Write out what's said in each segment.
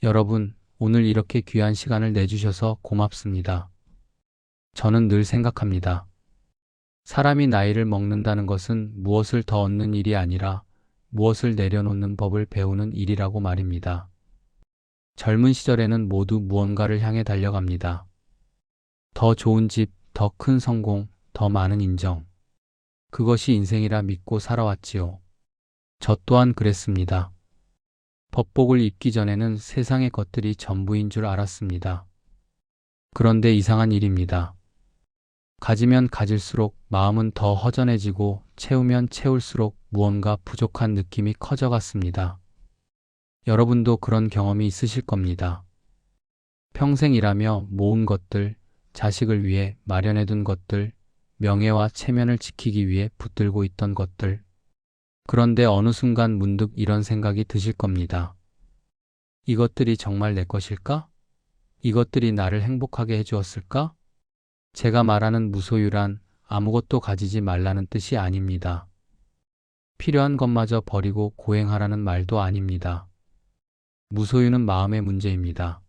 여러분, 오늘 이렇게 귀한 시간을 내주셔서 고맙습니다. 저는 늘 생각합니다. 사람이 나이를 먹는다는 것은 무엇을 더 얻는 일이 아니라 무엇을 내려놓는 법을 배우는 일이라고 말입니다. 젊은 시절에는 모두 무언가를 향해 달려갑니다. 더 좋은 집, 더 큰 성공, 더 많은 인정. 그것이 인생이라 믿고 살아왔지요. 저 또한 그랬습니다. 법복을 입기 전에는 세상의 것들이 전부인 줄 알았습니다. 그런데 이상한 일입니다. 가지면 가질수록 마음은 더 허전해지고 채우면 채울수록 무언가 부족한 느낌이 커져갔습니다. 여러분도 그런 경험이 있으실 겁니다. 평생 일하며 모은 것들, 자식을 위해 마련해둔 것들, 명예와 체면을 지키기 위해 붙들고 있던 것들. 그런데 어느 순간 문득 이런 생각이 드실 겁니다. 이것들이 정말 내 것일까? 이것들이 나를 행복하게 해주었을까? 제가 말하는 무소유란 아무것도 가지지 말라는 뜻이 아닙니다. 필요한 것마저 버리고 고행하라는 말도 아닙니다. 무소유는 마음의 문제입니다.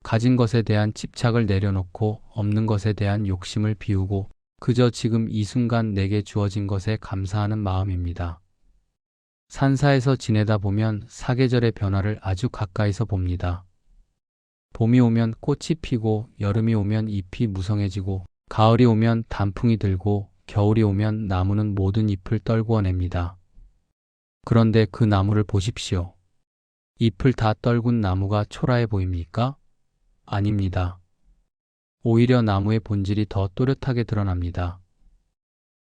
가진 것에 대한 집착을 내려놓고 없는 것에 대한 욕심을 비우고 그저 지금 이 순간 내게 주어진 것에 감사하는 마음입니다. 산사에서 지내다 보면 사계절의 변화를 아주 가까이서 봅니다. 봄이 오면 꽃이 피고 여름이 오면 잎이 무성해지고 가을이 오면 단풍이 들고 겨울이 오면 나무는 모든 잎을 떨구어냅니다. 그런데 그 나무를 보십시오. 잎을 다 떨군 나무가 초라해 보입니까? 아닙니다. 오히려 나무의 본질이 더 또렷하게 드러납니다.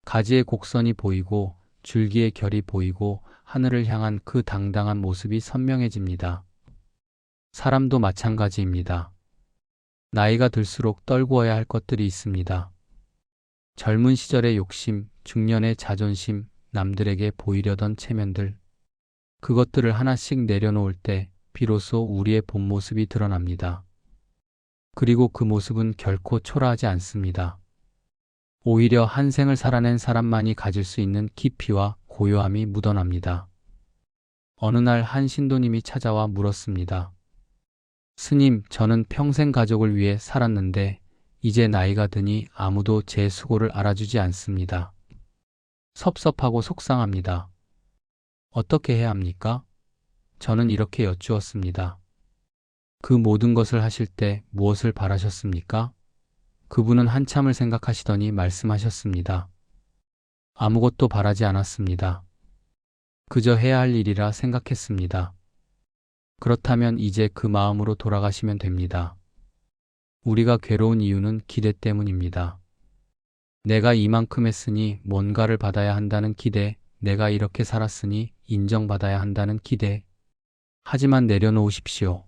가지의 곡선이 보이고 줄기의 결이 보이고 하늘을 향한 그 당당한 모습이 선명해집니다. 사람도 마찬가지입니다. 나이가 들수록 떨구어야 할 것들이 있습니다. 젊은 시절의 욕심, 중년의 자존심, 남들에게 보이려던 체면들. 그것들을 하나씩 내려놓을 때 비로소 우리의 본 모습이 드러납니다. 그리고 그 모습은 결코 초라하지 않습니다. 오히려 한 생을 살아낸 사람만이 가질 수 있는 깊이와 고요함이 묻어납니다. 어느 날 한 신도님이 찾아와 물었습니다. 스님, 저는 평생 가족을 위해 살았는데 이제 나이가 드니 아무도 제 수고를 알아주지 않습니다. 섭섭하고 속상합니다. 어떻게 해야 합니까? 저는 이렇게 여쭈었습니다. 그 모든 것을 하실 때 무엇을 바라셨습니까? 그분은 한참을 생각하시더니 말씀하셨습니다. 아무것도 바라지 않았습니다. 그저 해야 할 일이라 생각했습니다. 그렇다면 이제 그 마음으로 돌아가시면 됩니다. 우리가 괴로운 이유는 기대 때문입니다. 내가 이만큼 했으니 뭔가를 받아야 한다는 기대, 내가 이렇게 살았으니 인정받아야 한다는 기대. 하지만 내려놓으십시오.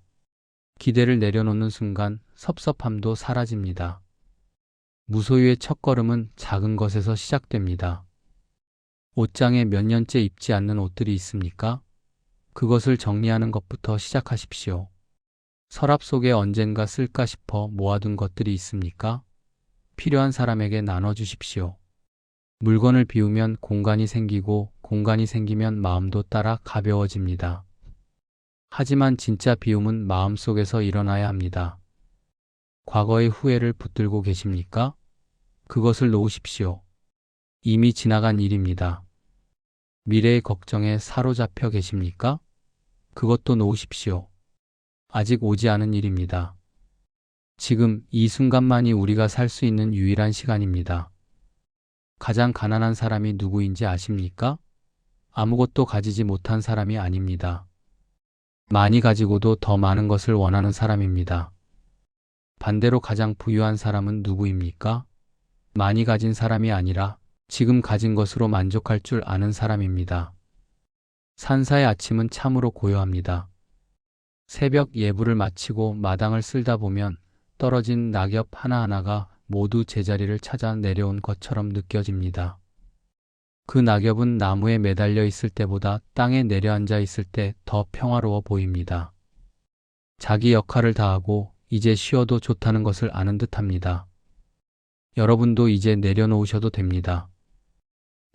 기대를 내려놓는 순간 섭섭함도 사라집니다. 무소유의 첫걸음은 작은 것에서 시작됩니다. 옷장에 몇 년째 입지 않는 옷들이 있습니까? 그것을 정리하는 것부터 시작하십시오. 서랍 속에 언젠가 쓸까 싶어 모아둔 것들이 있습니까? 필요한 사람에게 나눠주십시오. 물건을 비우면 공간이 생기고 공간이 생기면 마음도 따라 가벼워집니다. 하지만 진짜 비움은 마음속에서 일어나야 합니다. 과거의 후회를 붙들고 계십니까? 그것을 놓으십시오. 이미 지나간 일입니다. 미래의 걱정에 사로잡혀 계십니까? 그것도 놓으십시오. 아직 오지 않은 일입니다. 지금 이 순간만이 우리가 살 수 있는 유일한 시간입니다. 가장 가난한 사람이 누구인지 아십니까? 아무것도 가지지 못한 사람이 아닙니다. 많이 가지고도 더 많은 것을 원하는 사람입니다. 반대로 가장 부유한 사람은 누구입니까? 많이 가진 사람이 아니라 지금 가진 것으로 만족할 줄 아는 사람입니다. 산사의 아침은 참으로 고요합니다. 새벽 예불을 마치고 마당을 쓸다 보면 떨어진 낙엽 하나하나가 모두 제자리를 찾아 내려온 것처럼 느껴집니다. 그 낙엽은 나무에 매달려 있을 때보다 땅에 내려앉아 있을 때 더 평화로워 보입니다. 자기 역할을 다하고 이제 쉬어도 좋다는 것을 아는 듯합니다. 여러분도 이제 내려놓으셔도 됩니다.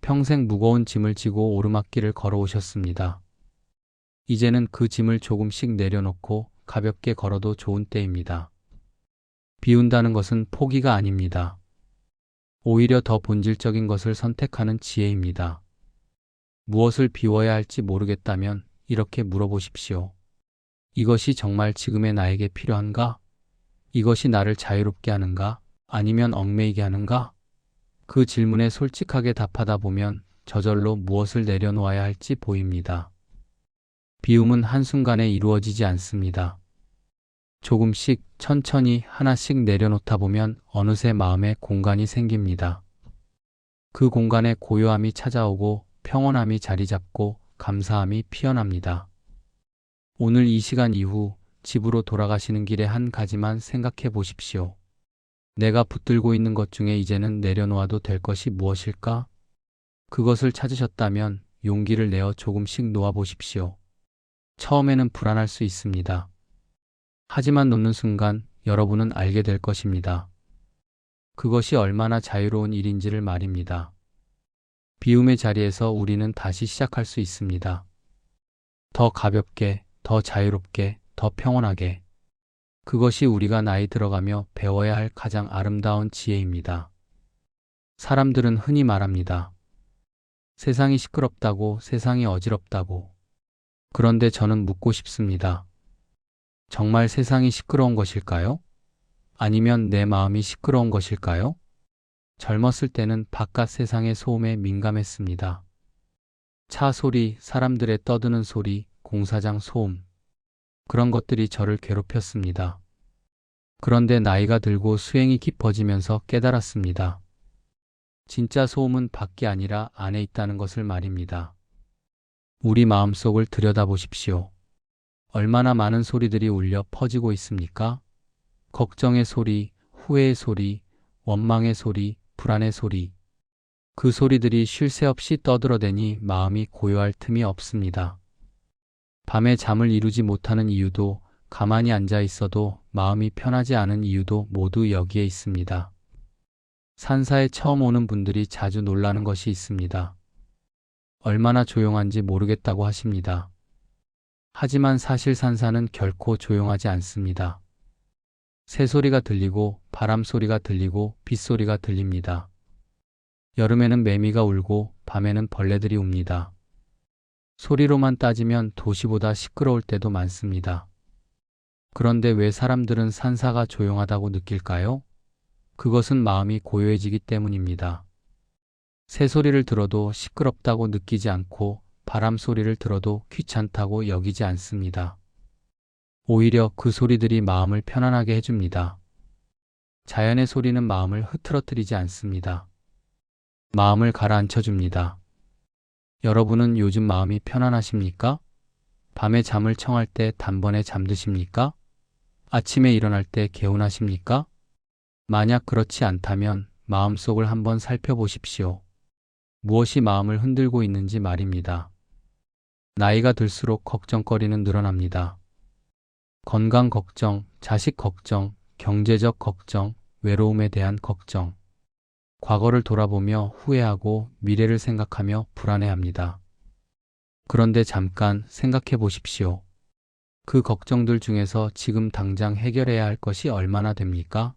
평생 무거운 짐을 지고 오르막길을 걸어오셨습니다. 이제는 그 짐을 조금씩 내려놓고 가볍게 걸어도 좋은 때입니다. 비운다는 것은 포기가 아닙니다. 오히려 더 본질적인 것을 선택하는 지혜입니다. 무엇을 비워야 할지 모르겠다면 이렇게 물어보십시오. 이것이 정말 지금의 나에게 필요한가? 이것이 나를 자유롭게 하는가? 아니면 얽매이게 하는가? 그 질문에 솔직하게 답하다 보면 저절로 무엇을 내려놓아야 할지 보입니다. 비움은 한순간에 이루어지지 않습니다. 조금씩 천천히 하나씩 내려놓다 보면 어느새 마음에 공간이 생깁니다. 그 공간에 고요함이 찾아오고 평온함이 자리 잡고 감사함이 피어납니다. 오늘 이 시간 이후 집으로 돌아가시는 길에 한 가지만 생각해 보십시오. 내가 붙들고 있는 것 중에 이제는 내려놓아도 될 것이 무엇일까? 그것을 찾으셨다면 용기를 내어 조금씩 놓아 보십시오. 처음에는 불안할 수 있습니다. 하지만 놓는 순간 여러분은 알게 될 것입니다. 그것이 얼마나 자유로운 일인지를 말입니다. 비움의 자리에서 우리는 다시 시작할 수 있습니다. 더 가볍게, 더 자유롭게, 더 평온하게. 그것이 우리가 나이 들어가며 배워야 할 가장 아름다운 지혜입니다. 사람들은 흔히 말합니다. 세상이 시끄럽다고, 세상이 어지럽다고. 그런데 저는 묻고 싶습니다. 정말 세상이 시끄러운 것일까요? 아니면 내 마음이 시끄러운 것일까요? 젊었을 때는 바깥 세상의 소음에 민감했습니다. 차 소리, 사람들의 떠드는 소리, 공사장 소음. 그런 것들이 저를 괴롭혔습니다. 그런데 나이가 들고 수행이 깊어지면서 깨달았습니다. 진짜 소음은 밖이 아니라 안에 있다는 것을 말입니다. 우리 마음속을 들여다보십시오. 얼마나 많은 소리들이 울려 퍼지고 있습니까? 걱정의 소리, 후회의 소리, 원망의 소리, 불안의 소리. 그 소리들이 쉴 새 없이 떠들어대니 마음이 고요할 틈이 없습니다. 밤에 잠을 이루지 못하는 이유도, 가만히 앉아 있어도 마음이 편하지 않은 이유도 모두 여기에 있습니다. 산사에 처음 오는 분들이 자주 놀라는 것이 있습니다. 얼마나 조용한지 모르겠다고 하십니다. 하지만 사실 산사는 결코 조용하지 않습니다. 새소리가 들리고 바람 소리가 들리고 빗소리가 들립니다. 여름에는 매미가 울고 밤에는 벌레들이 웁니다. 소리로만 따지면 도시보다 시끄러울 때도 많습니다. 그런데 왜 사람들은 산사가 조용하다고 느낄까요? 그것은 마음이 고요해지기 때문입니다. 새소리를 들어도 시끄럽다고 느끼지 않고 바람 소리를 들어도 귀찮다고 여기지 않습니다. 오히려 그 소리들이 마음을 편안하게 해줍니다. 자연의 소리는 마음을 흐트러뜨리지 않습니다. 마음을 가라앉혀줍니다. 여러분은 요즘 마음이 편안하십니까? 밤에 잠을 청할 때 단번에 잠드십니까? 아침에 일어날 때 개운하십니까? 만약 그렇지 않다면 마음속을 한번 살펴보십시오. 무엇이 마음을 흔들고 있는지 말입니다. 나이가 들수록 걱정거리는 늘어납니다. 건강 걱정, 자식 걱정, 경제적 걱정, 외로움에 대한 걱정. 과거를 돌아보며 후회하고 미래를 생각하며 불안해합니다. 그런데 잠깐 생각해 보십시오. 그 걱정들 중에서 지금 당장 해결해야 할 것이 얼마나 됩니까?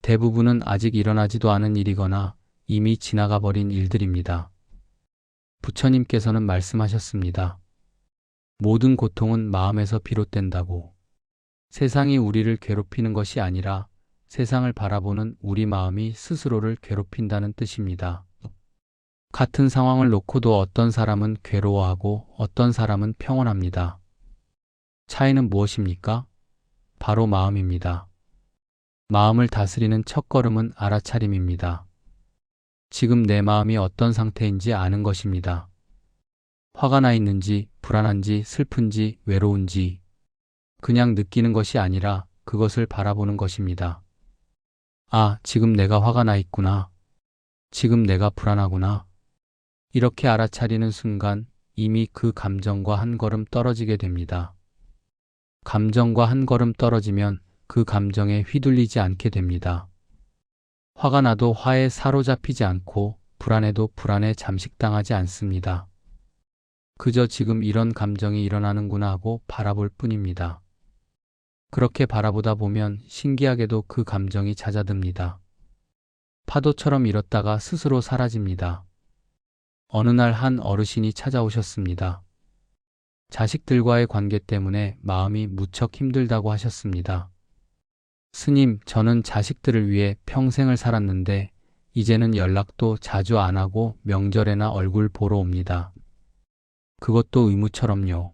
대부분은 아직 일어나지도 않은 일이거나 이미 지나가 버린 일들입니다. 부처님께서는 말씀하셨습니다. 모든 고통은 마음에서 비롯된다고. 세상이 우리를 괴롭히는 것이 아니라 세상을 바라보는 우리 마음이 스스로를 괴롭힌다는 뜻입니다. 같은 상황을 놓고도 어떤 사람은 괴로워하고 어떤 사람은 평온합니다. 차이는 무엇입니까? 바로 마음입니다. 마음을 다스리는 첫걸음은 알아차림입니다. 지금 내 마음이 어떤 상태인지 아는 것입니다. 화가 나 있는지, 불안한지, 슬픈지, 외로운지 그냥 느끼는 것이 아니라 그것을 바라보는 것입니다. 아, 지금 내가 화가 나 있구나. 지금 내가 불안하구나. 이렇게 알아차리는 순간 이미 그 감정과 한 걸음 떨어지게 됩니다. 감정과 한 걸음 떨어지면 그 감정에 휘둘리지 않게 됩니다. 화가 나도 화에 사로잡히지 않고 불안해도 불안에 잠식당하지 않습니다. 그저 지금 이런 감정이 일어나는구나 하고 바라볼 뿐입니다. 그렇게 바라보다 보면 신기하게도 그 감정이 잦아듭니다. 파도처럼 일었다가 스스로 사라집니다. 어느 날 한 어르신이 찾아오셨습니다. 자식들과의 관계 때문에 마음이 무척 힘들다고 하셨습니다. 스님, 저는 자식들을 위해 평생을 살았는데 이제는 연락도 자주 안 하고 명절에나 얼굴 보러 옵니다. 그것도 의무처럼요.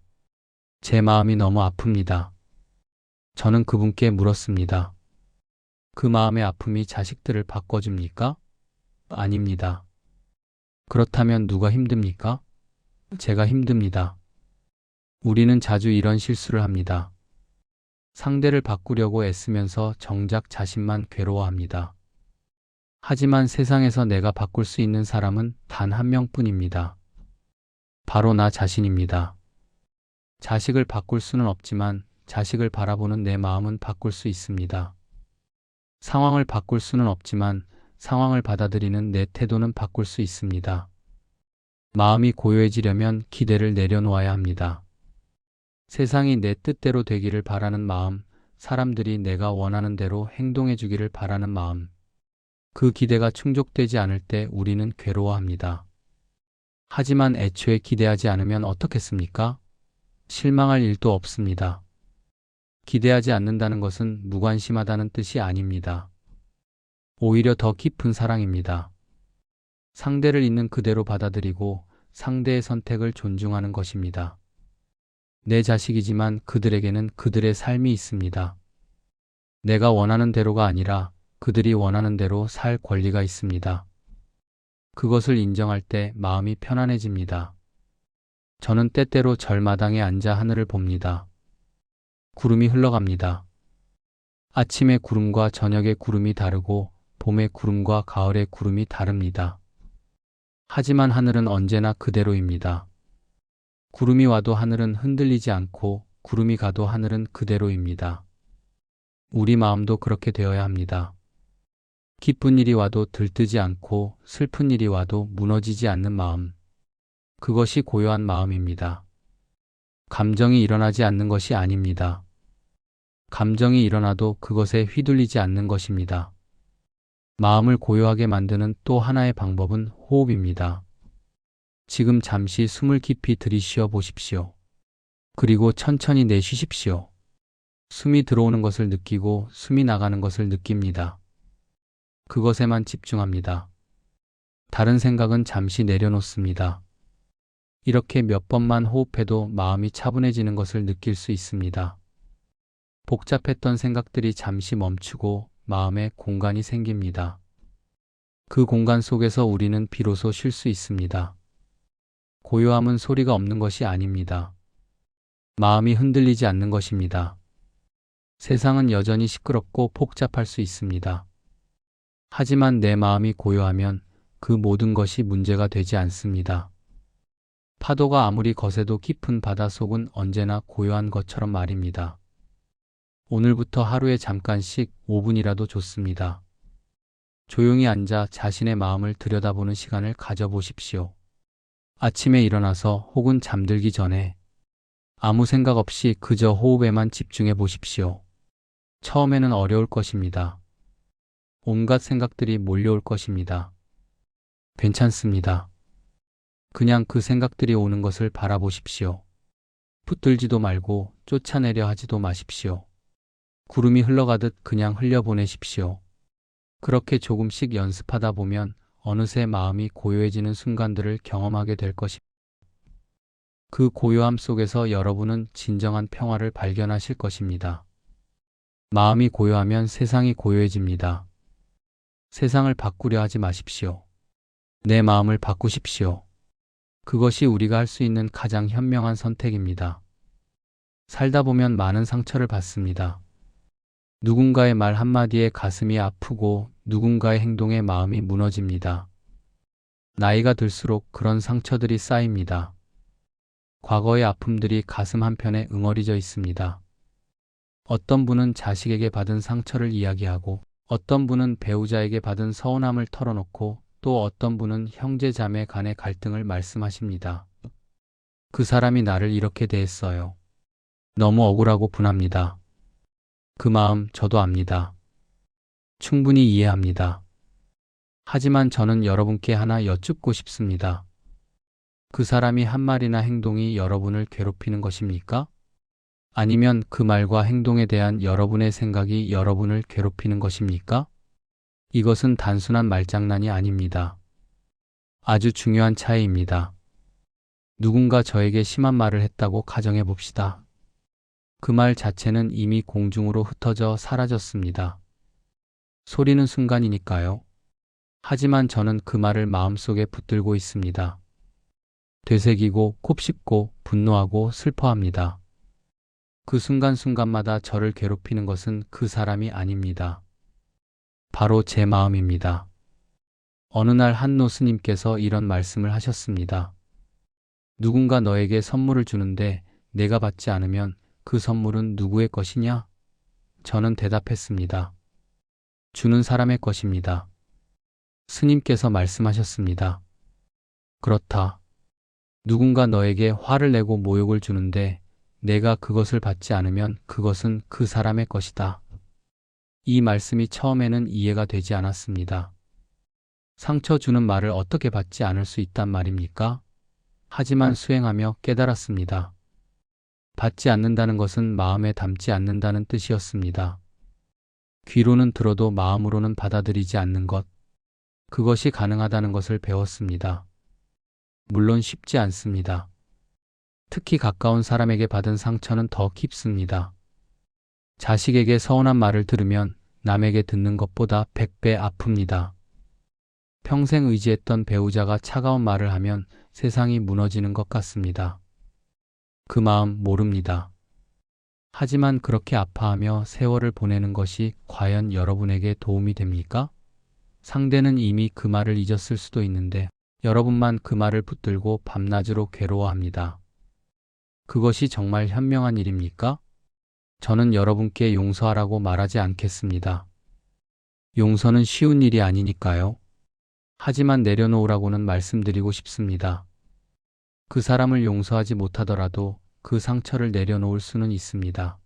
제 마음이 너무 아픕니다. 저는 그분께 물었습니다. 그 마음의 아픔이 자식들을 바꿔줍니까? 아닙니다. 그렇다면 누가 힘듭니까? 제가 힘듭니다. 우리는 자주 이런 실수를 합니다. 상대를 바꾸려고 애쓰면서 정작 자신만 괴로워합니다. 하지만 세상에서 내가 바꿀 수 있는 사람은 단 한 명뿐입니다. 바로 나 자신입니다. 자식을 바꿀 수는 없지만 자식을 바라보는 내 마음은 바꿀 수 있습니다. 상황을 바꿀 수는 없지만 상황을 받아들이는 내 태도는 바꿀 수 있습니다. 마음이 고요해지려면 기대를 내려놓아야 합니다. 세상이 내 뜻대로 되기를 바라는 마음, 사람들이 내가 원하는 대로 행동해 주기를 바라는 마음. 그 기대가 충족되지 않을 때 우리는 괴로워합니다. 하지만 애초에 기대하지 않으면 어떻겠습니까? 실망할 일도 없습니다. 기대하지 않는다는 것은 무관심하다는 뜻이 아닙니다. 오히려 더 깊은 사랑입니다. 상대를 있는 그대로 받아들이고 상대의 선택을 존중하는 것입니다. 내 자식이지만 그들에게는 그들의 삶이 있습니다. 내가 원하는 대로가 아니라 그들이 원하는 대로 살 권리가 있습니다. 그것을 인정할 때 마음이 편안해집니다. 저는 때때로 절마당에 앉아 하늘을 봅니다. 구름이 흘러갑니다. 아침의 구름과 저녁의 구름이 다르고 봄의 구름과 가을의 구름이 다릅니다. 하지만 하늘은 언제나 그대로입니다. 구름이 와도 하늘은 흔들리지 않고 구름이 가도 하늘은 그대로입니다. 우리 마음도 그렇게 되어야 합니다. 기쁜 일이 와도 들뜨지 않고 슬픈 일이 와도 무너지지 않는 마음. 그것이 고요한 마음입니다. 감정이 일어나지 않는 것이 아닙니다. 감정이 일어나도 그것에 휘둘리지 않는 것입니다. 마음을 고요하게 만드는 또 하나의 방법은 호흡입니다. 지금 잠시 숨을 깊이 들이쉬어 보십시오. 그리고 천천히 내쉬십시오. 숨이 들어오는 것을 느끼고 숨이 나가는 것을 느낍니다. 그것에만 집중합니다. 다른 생각은 잠시 내려놓습니다. 이렇게 몇 번만 호흡해도 마음이 차분해지는 것을 느낄 수 있습니다. 복잡했던 생각들이 잠시 멈추고 마음에 공간이 생깁니다. 그 공간 속에서 우리는 비로소 쉴 수 있습니다. 고요함은 소리가 없는 것이 아닙니다. 마음이 흔들리지 않는 것입니다. 세상은 여전히 시끄럽고 복잡할 수 있습니다. 하지만 내 마음이 고요하면 그 모든 것이 문제가 되지 않습니다. 파도가 아무리 거세도 깊은 바닷속은 언제나 고요한 것처럼 말입니다. 오늘부터 하루에 잠깐씩 5분이라도 좋습니다. 조용히 앉아 자신의 마음을 들여다보는 시간을 가져보십시오. 아침에 일어나서 혹은 잠들기 전에 아무 생각 없이 그저 호흡에만 집중해 보십시오. 처음에는 어려울 것입니다. 온갖 생각들이 몰려올 것입니다. 괜찮습니다. 그냥 그 생각들이 오는 것을 바라보십시오. 붙들지도 말고 쫓아내려 하지도 마십시오. 구름이 흘러가듯 그냥 흘려보내십시오. 그렇게 조금씩 연습하다 보면 어느새 마음이 고요해지는 순간들을 경험하게 될 것입니다. 그 고요함 속에서 여러분은 진정한 평화를 발견하실 것입니다. 마음이 고요하면 세상이 고요해집니다. 세상을 바꾸려 하지 마십시오. 내 마음을 바꾸십시오. 그것이 우리가 할 수 있는 가장 현명한 선택입니다. 살다 보면 많은 상처를 받습니다. 누군가의 말 한마디에 가슴이 아프고 누군가의 행동에 마음이 무너집니다. 나이가 들수록 그런 상처들이 쌓입니다. 과거의 아픔들이 가슴 한편에 응어리져 있습니다. 어떤 분은 자식에게 받은 상처를 이야기하고 어떤 분은 배우자에게 받은 서운함을 털어놓고 또 어떤 분은 형제 자매 간의 갈등을 말씀하십니다. 그 사람이 나를 이렇게 대했어요. 너무 억울하고 분합니다. 그 마음 저도 압니다. 충분히 이해합니다. 하지만 저는 여러분께 하나 여쭙고 싶습니다. 그 사람이 한 말이나 행동이 여러분을 괴롭히는 것입니까? 아니면 그 말과 행동에 대한 여러분의 생각이 여러분을 괴롭히는 것입니까? 이것은 단순한 말장난이 아닙니다. 아주 중요한 차이입니다. 누군가 저에게 심한 말을 했다고 가정해 봅시다. 그 말 자체는 이미 공중으로 흩어져 사라졌습니다. 소리는 순간이니까요. 하지만 저는 그 말을 마음속에 붙들고 있습니다. 되새기고 곱씹고 분노하고 슬퍼합니다. 그 순간순간마다 저를 괴롭히는 것은 그 사람이 아닙니다. 바로 제 마음입니다. 어느 날 한노 스님께서 이런 말씀을 하셨습니다. 누군가 너에게 선물을 주는데 내가 받지 않으면 그 선물은 누구의 것이냐? 저는 대답했습니다. 주는 사람의 것입니다. 스님께서 말씀하셨습니다. 그렇다. 누군가 너에게 화를 내고 모욕을 주는데 내가 그것을 받지 않으면 그것은 그 사람의 것이다. 이 말씀이 처음에는 이해가 되지 않았습니다. 상처 주는 말을 어떻게 받지 않을 수 있단 말입니까? 하지만 수행하며 깨달았습니다. 받지 않는다는 것은 마음에 담지 않는다는 뜻이었습니다. 귀로는 들어도 마음으로는 받아들이지 않는 것. 그것이 가능하다는 것을 배웠습니다. 물론 쉽지 않습니다. 특히 가까운 사람에게 받은 상처는 더 깊습니다. 자식에게 서운한 말을 들으면 남에게 듣는 것보다 100배 아픕니다. 평생 의지했던 배우자가 차가운 말을 하면 세상이 무너지는 것 같습니다. 그 마음 모릅니다. 하지만 그렇게 아파하며 세월을 보내는 것이 과연 여러분에게 도움이 됩니까? 상대는 이미 그 말을 잊었을 수도 있는데 여러분만 그 말을 붙들고 밤낮으로 괴로워합니다. 그것이 정말 현명한 일입니까? 저는 여러분께 용서하라고 말하지 않겠습니다. 용서는 쉬운 일이 아니니까요. 하지만 내려놓으라고는 말씀드리고 싶습니다. 그 사람을 용서하지 못하더라도 그 상처를 내려놓을 수는 있습니다.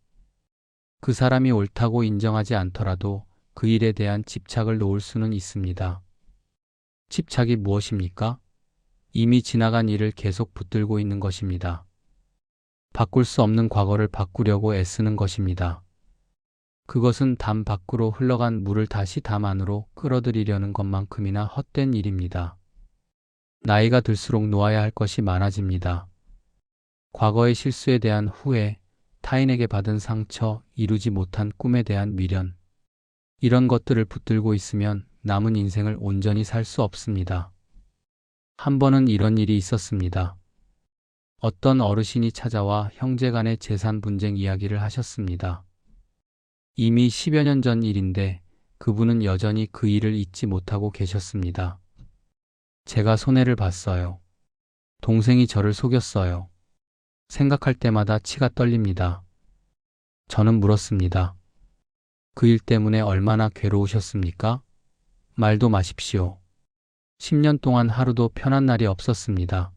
그 사람이 옳다고 인정하지 않더라도 그 일에 대한 집착을 놓을 수는 있습니다. 집착이 무엇입니까? 이미 지나간 일을 계속 붙들고 있는 것입니다. 바꿀 수 없는 과거를 바꾸려고 애쓰는 것입니다. 그것은 담 밖으로 흘러간 물을 다시 담 안으로 끌어들이려는 것만큼이나 헛된 일입니다. 나이가 들수록 놓아야 할 것이 많아집니다. 과거의 실수에 대한 후회, 타인에게 받은 상처, 이루지 못한 꿈에 대한 미련. 이런 것들을 붙들고 있으면 남은 인생을 온전히 살 수 없습니다. 한 번은 이런 일이 있었습니다. 어떤 어르신이 찾아와 형제간의 재산 분쟁 이야기를 하셨습니다. 이미 10여 년 전 일인데 그분은 여전히 그 일을 잊지 못하고 계셨습니다. 제가 손해를 봤어요. 동생이 저를 속였어요. 생각할 때마다 치가 떨립니다. 저는 물었습니다. 그 일 때문에 얼마나 괴로우셨습니까? 말도 마십시오. 10년 동안 하루도 편한 날이 없었습니다.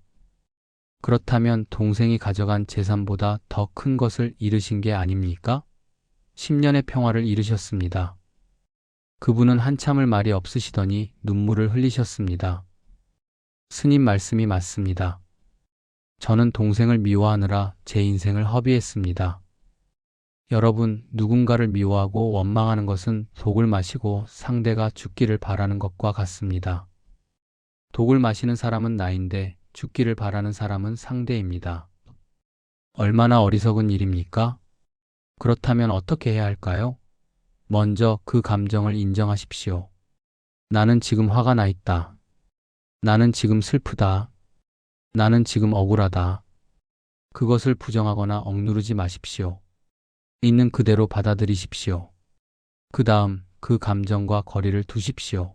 그렇다면 동생이 가져간 재산보다 더 큰 것을 잃으신 게 아닙니까? 10년의 평화를 잃으셨습니다. 그분은 한참을 말이 없으시더니 눈물을 흘리셨습니다. 스님 말씀이 맞습니다. 저는 동생을 미워하느라 제 인생을 허비했습니다. 여러분, 누군가를 미워하고 원망하는 것은 독을 마시고 상대가 죽기를 바라는 것과 같습니다. 독을 마시는 사람은 나인데 죽기를 바라는 사람은 상대입니다. 얼마나 어리석은 일입니까? 그렇다면 어떻게 해야 할까요? 먼저 그 감정을 인정하십시오. 나는 지금 화가 나 있다. 나는 지금 슬프다. 나는 지금 억울하다. 그것을 부정하거나 억누르지 마십시오. 있는 그대로 받아들이십시오. 그 다음 그 감정과 거리를 두십시오.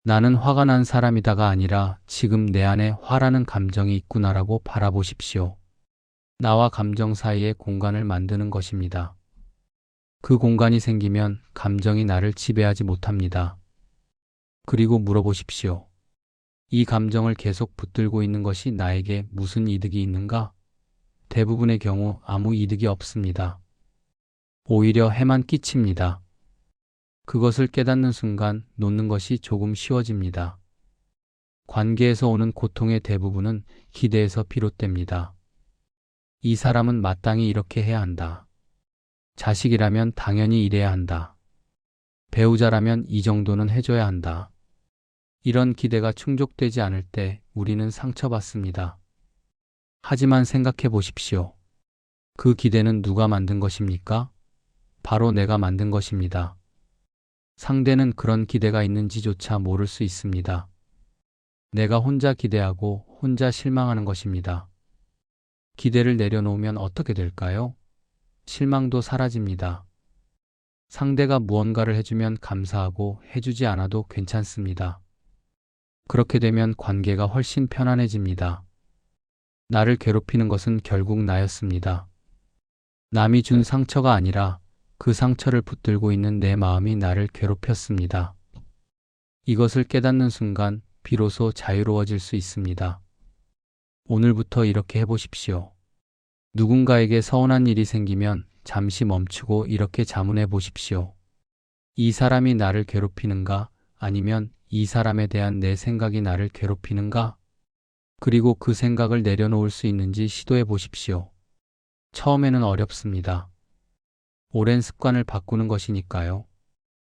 나는 화가 난 사람이다가 아니라 지금 내 안에 화라는 감정이 있구나라고 바라보십시오. 나와 감정 사이에 공간을 만드는 것입니다. 그 공간이 생기면 감정이 나를 지배하지 못합니다. 그리고 물어보십시오. 이 감정을 계속 붙들고 있는 것이 나에게 무슨 이득이 있는가? 대부분의 경우 아무 이득이 없습니다. 오히려 해만 끼칩니다. 그것을 깨닫는 순간 놓는 것이 조금 쉬워집니다. 관계에서 오는 고통의 대부분은 기대에서 비롯됩니다. 이 사람은 마땅히 이렇게 해야 한다. 자식이라면 당연히 이래야 한다. 배우자라면 이 정도는 해줘야 한다. 이런 기대가 충족되지 않을 때 우리는 상처받습니다. 하지만 생각해 보십시오. 그 기대는 누가 만든 것입니까? 바로 내가 만든 것입니다. 상대는 그런 기대가 있는지조차 모를 수 있습니다. 내가 혼자 기대하고 혼자 실망하는 것입니다. 기대를 내려놓으면 어떻게 될까요? 실망도 사라집니다. 상대가 무언가를 해주면 감사하고 해주지 않아도 괜찮습니다. 그렇게 되면 관계가 훨씬 편안해집니다. 나를 괴롭히는 것은 결국 나였습니다. 남이 준 상처가 아니라 그 상처를 붙들고 있는 내 마음이 나를 괴롭혔습니다. 이것을 깨닫는 순간 비로소 자유로워질 수 있습니다. 오늘부터 이렇게 해보십시오. 누군가에게 서운한 일이 생기면 잠시 멈추고 이렇게 자문해 보십시오. 이 사람이 나를 괴롭히는가? 아니면 이 사람에 대한 내 생각이 나를 괴롭히는가? 그리고 그 생각을 내려놓을 수 있는지 시도해 보십시오. 처음에는 어렵습니다. 오랜 습관을 바꾸는 것이니까요.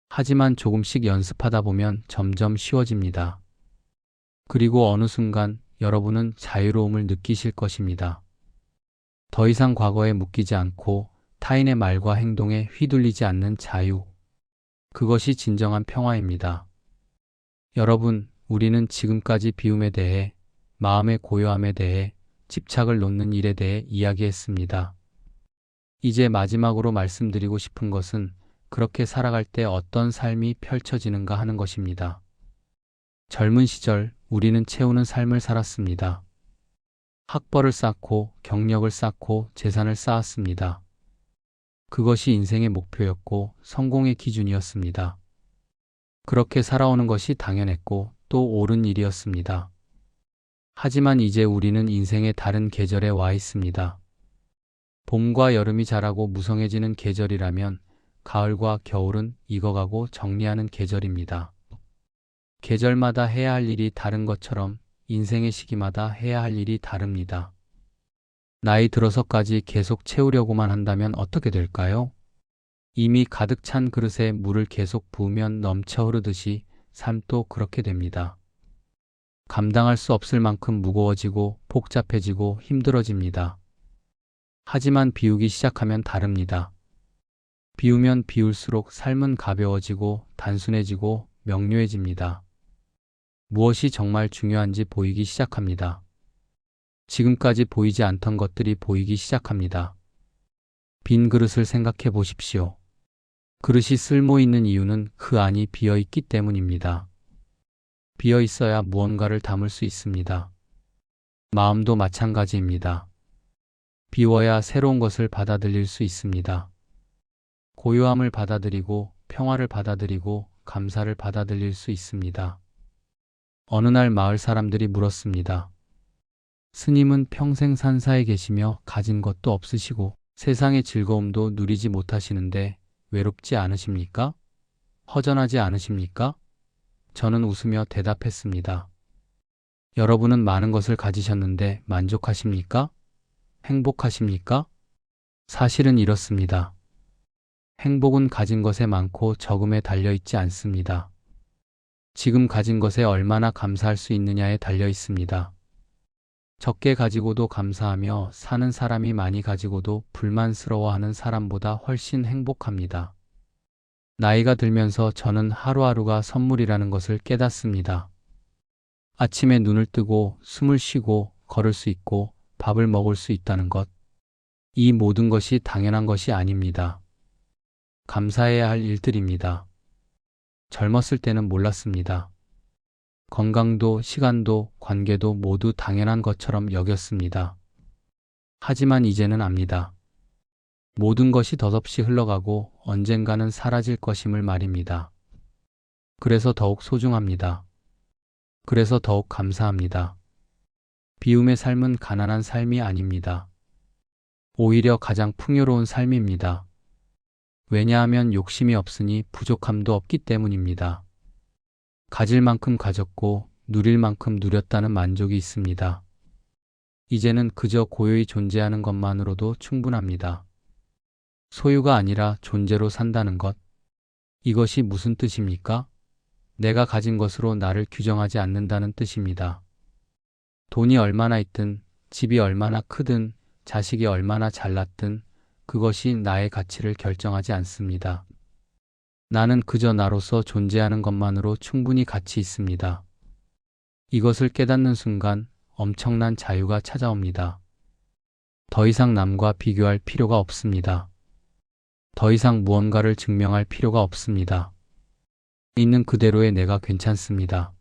하지만 조금씩 연습하다 보면 점점 쉬워집니다. 그리고 어느 순간 여러분은 자유로움을 느끼실 것입니다. 더 이상 과거에 묶이지 않고 타인의 말과 행동에 휘둘리지 않는 자유. 그것이 진정한 평화입니다. 여러분, 우리는 지금까지 비움에 대해, 마음의 고요함에 대해, 집착을 놓는 일에 대해 이야기했습니다. 이제 마지막으로 말씀드리고 싶은 것은 그렇게 살아갈 때 어떤 삶이 펼쳐지는가 하는 것입니다. 젊은 시절 우리는 채우는 삶을 살았습니다. 학벌을 쌓고 경력을 쌓고 재산을 쌓았습니다. 그것이 인생의 목표였고 성공의 기준이었습니다. 그렇게 살아오는 것이 당연했고 또 옳은 일이었습니다. 하지만 이제 우리는 인생의 다른 계절에 와 있습니다. 봄과 여름이 자라고 무성해지는 계절이라면 가을과 겨울은 익어가고 정리하는 계절입니다. 계절마다 해야 할 일이 다른 것처럼 인생의 시기마다 해야 할 일이 다릅니다. 나이 들어서까지 계속 채우려고만 한다면 어떻게 될까요? 이미 가득 찬 그릇에 물을 계속 부으면 넘쳐 흐르듯이 삶도 그렇게 됩니다. 감당할 수 없을 만큼 무거워지고 복잡해지고 힘들어집니다. 하지만 비우기 시작하면 다릅니다. 비우면 비울수록 삶은 가벼워지고 단순해지고 명료해집니다. 무엇이 정말 중요한지 보이기 시작합니다. 지금까지 보이지 않던 것들이 보이기 시작합니다. 빈 그릇을 생각해 보십시오. 그릇이 쓸모 있는 이유는 그 안이 비어 있기 때문입니다. 비어 있어야 무언가를 담을 수 있습니다. 마음도 마찬가지입니다. 비워야 새로운 것을 받아들일 수 있습니다. 고요함을 받아들이고 평화를 받아들이고 감사를 받아들일 수 있습니다. 어느 날 마을 사람들이 물었습니다. 스님은 평생 산사에 계시며 가진 것도 없으시고 세상의 즐거움도 누리지 못하시는데 외롭지 않으십니까? 허전하지 않으십니까? 저는 웃으며 대답했습니다. 여러분은 많은 것을 가지셨는데 만족하십니까? 행복하십니까? 사실은 이렇습니다. 행복은 가진 것에 많고 적음에 달려있지 않습니다. 지금 가진 것에 얼마나 감사할 수 있느냐에 달려 있습니다. 적게 가지고도 감사하며 사는 사람이 많이 가지고도 불만스러워하는 사람보다 훨씬 행복합니다. 나이가 들면서 저는 하루하루가 선물이라는 것을 깨닫습니다. 아침에 눈을 뜨고 숨을 쉬고 걸을 수 있고 밥을 먹을 수 있다는 것. 이 모든 것이 당연한 것이 아닙니다. 감사해야 할 일들입니다. 젊었을 때는 몰랐습니다. 건강도 시간도 관계도 모두 당연한 것처럼 여겼습니다. 하지만 이제는 압니다. 모든 것이 덧없이 흘러가고 언젠가는 사라질 것임을 말입니다. 그래서 더욱 소중합니다. 그래서 더욱 감사합니다. 비움의 삶은 가난한 삶이 아닙니다. 오히려 가장 풍요로운 삶입니다. 왜냐하면 욕심이 없으니 부족함도 없기 때문입니다. 가질 만큼 가졌고 누릴 만큼 누렸다는 만족이 있습니다. 이제는 그저 고요히 존재하는 것만으로도 충분합니다. 소유가 아니라 존재로 산다는 것. 이것이 무슨 뜻입니까? 내가 가진 것으로 나를 규정하지 않는다는 뜻입니다. 돈이 얼마나 있든, 집이 얼마나 크든, 자식이 얼마나 잘났든, 그것이 나의 가치를 결정하지 않습니다. 나는 그저 나로서 존재하는 것만으로 충분히 가치 있습니다. 이것을 깨닫는 순간 엄청난 자유가 찾아옵니다. 더 이상 남과 비교할 필요가 없습니다. 더 이상 무언가를 증명할 필요가 없습니다. 있는 그대로의 내가 괜찮습니다.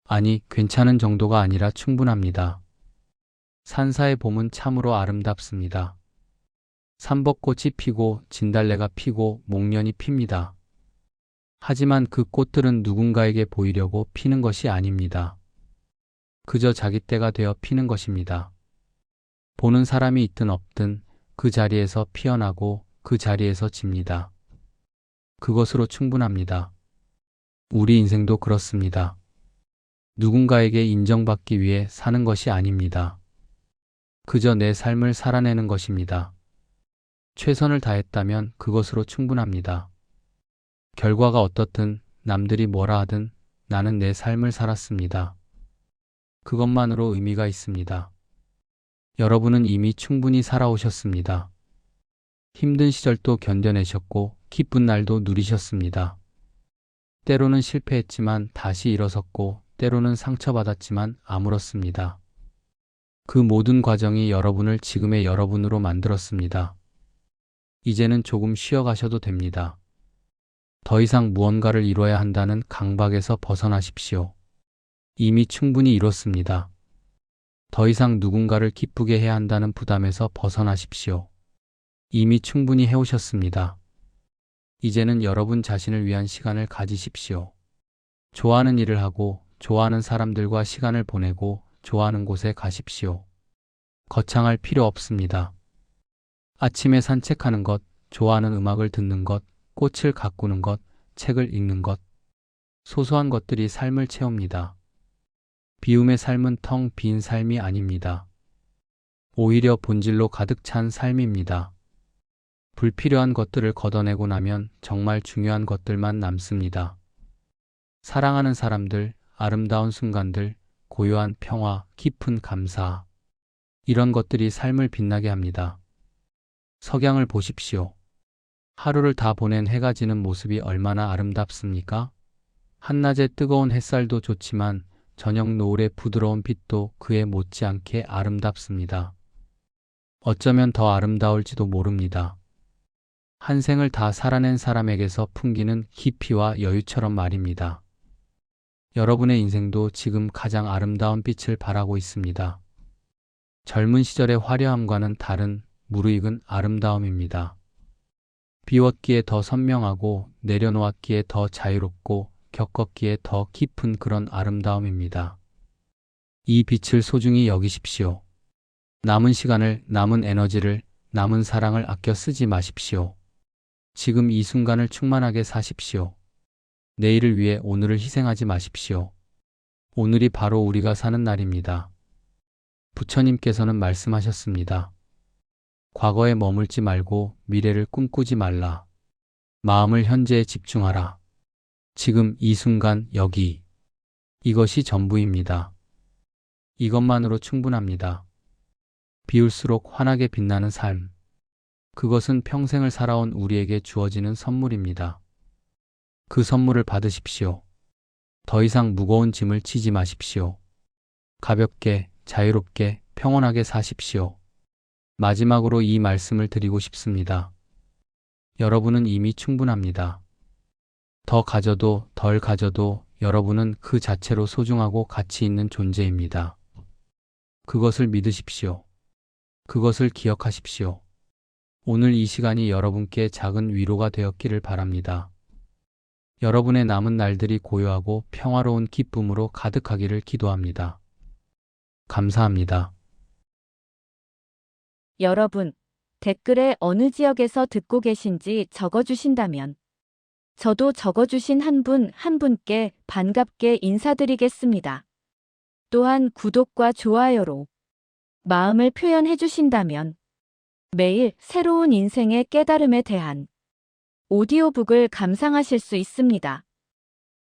아니, 괜찮은 정도가 아니라 충분합니다. 산사의 봄은 참으로 아름답습니다. 삼벚꽃이 피고 진달래가 피고 목련이 핍니다. 하지만 그 꽃들은 누군가에게 보이려고 피는 것이 아닙니다. 그저 자기 때가 되어 피는 것입니다. 보는 사람이 있든 없든 그 자리에서 피어나고 그 자리에서 집니다. 그것으로 충분합니다. 우리 인생도 그렇습니다. 누군가에게 인정받기 위해 사는 것이 아닙니다. 그저 내 삶을 살아내는 것입니다. 최선을 다했다면 그것으로 충분합니다. 결과가 어떻든 남들이 뭐라 하든 나는 내 삶을 살았습니다. 그것만으로 의미가 있습니다. 여러분은 이미 충분히 살아오셨습니다. 힘든 시절도 견뎌내셨고 기쁜 날도 누리셨습니다. 때로는 실패했지만 다시 일어섰고 때로는 상처받았지만 아물었습니다. 그 모든 과정이 여러분을 지금의 여러분으로 만들었습니다. 이제는 조금 쉬어가셔도 됩니다. 더 이상 무언가를 이뤄야 한다는 강박에서 벗어나십시오. 이미 충분히 이뤘습니다. 더 이상 누군가를 기쁘게 해야 한다는 부담에서 벗어나십시오. 이미 충분히 해오셨습니다. 이제는 여러분 자신을 위한 시간을 가지십시오. 좋아하는 일을 하고 좋아하는 사람들과 시간을 보내고 좋아하는 곳에 가십시오. 거창할 필요 없습니다. 아침에 산책하는 것, 좋아하는 음악을 듣는 것, 꽃을 가꾸는 것, 책을 읽는 것. 소소한 것들이 삶을 채웁니다. 비움의 삶은 텅 빈 삶이 아닙니다. 오히려 본질로 가득 찬 삶입니다. 불필요한 것들을 걷어내고 나면 정말 중요한 것들만 남습니다. 사랑하는 사람들, 아름다운 순간들, 고요한 평화, 깊은 감사. 이런 것들이 삶을 빛나게 합니다. 석양을 보십시오. 하루를 다 보낸 해가 지는 모습이 얼마나 아름답습니까? 한낮의 뜨거운 햇살도 좋지만 저녁 노을의 부드러운 빛도 그에 못지않게 아름답습니다. 어쩌면 더 아름다울지도 모릅니다. 한 생을 다 살아낸 사람에게서 풍기는 깊이와 여유처럼 말입니다. 여러분의 인생도 지금 가장 아름다운 빛을 발하고 있습니다. 젊은 시절의 화려함과는 다른 무르익은 아름다움입니다. 비웠기에 더 선명하고 내려놓았기에 더 자유롭고 겪었기에 더 깊은 그런 아름다움입니다. 이 빛을 소중히 여기십시오. 남은 시간을, 남은 에너지를, 남은 사랑을 아껴 쓰지 마십시오. 지금 이 순간을 충만하게 사십시오. 내일을 위해 오늘을 희생하지 마십시오. 오늘이 바로 우리가 사는 날입니다. 부처님께서는 말씀하셨습니다. 과거에 머물지 말고 미래를 꿈꾸지 말라. 마음을 현재에 집중하라. 지금 이 순간 여기. 이것이 전부입니다. 이것만으로 충분합니다. 비울수록 환하게 빛나는 삶. 그것은 평생을 살아온 우리에게 주어지는 선물입니다. 그 선물을 받으십시오. 더 이상 무거운 짐을 지지 마십시오. 가볍게, 자유롭게, 평온하게 사십시오. 마지막으로 이 말씀을 드리고 싶습니다. 여러분은 이미 충분합니다. 더 가져도 덜 가져도 여러분은 그 자체로 소중하고 가치 있는 존재입니다. 그것을 믿으십시오. 그것을 기억하십시오. 오늘 이 시간이 여러분께 작은 위로가 되었기를 바랍니다. 여러분의 남은 날들이 고요하고 평화로운 기쁨으로 가득하기를 기도합니다. 감사합니다. 여러분, 댓글에 어느 지역에서 듣고 계신지 적어주신다면 저도 적어주신 한 분 한 분께 반갑게 인사드리겠습니다. 또한 구독과 좋아요로 마음을 표현해 주신다면 매일 새로운 인생의 깨달음에 대한 오디오북을 감상하실 수 있습니다.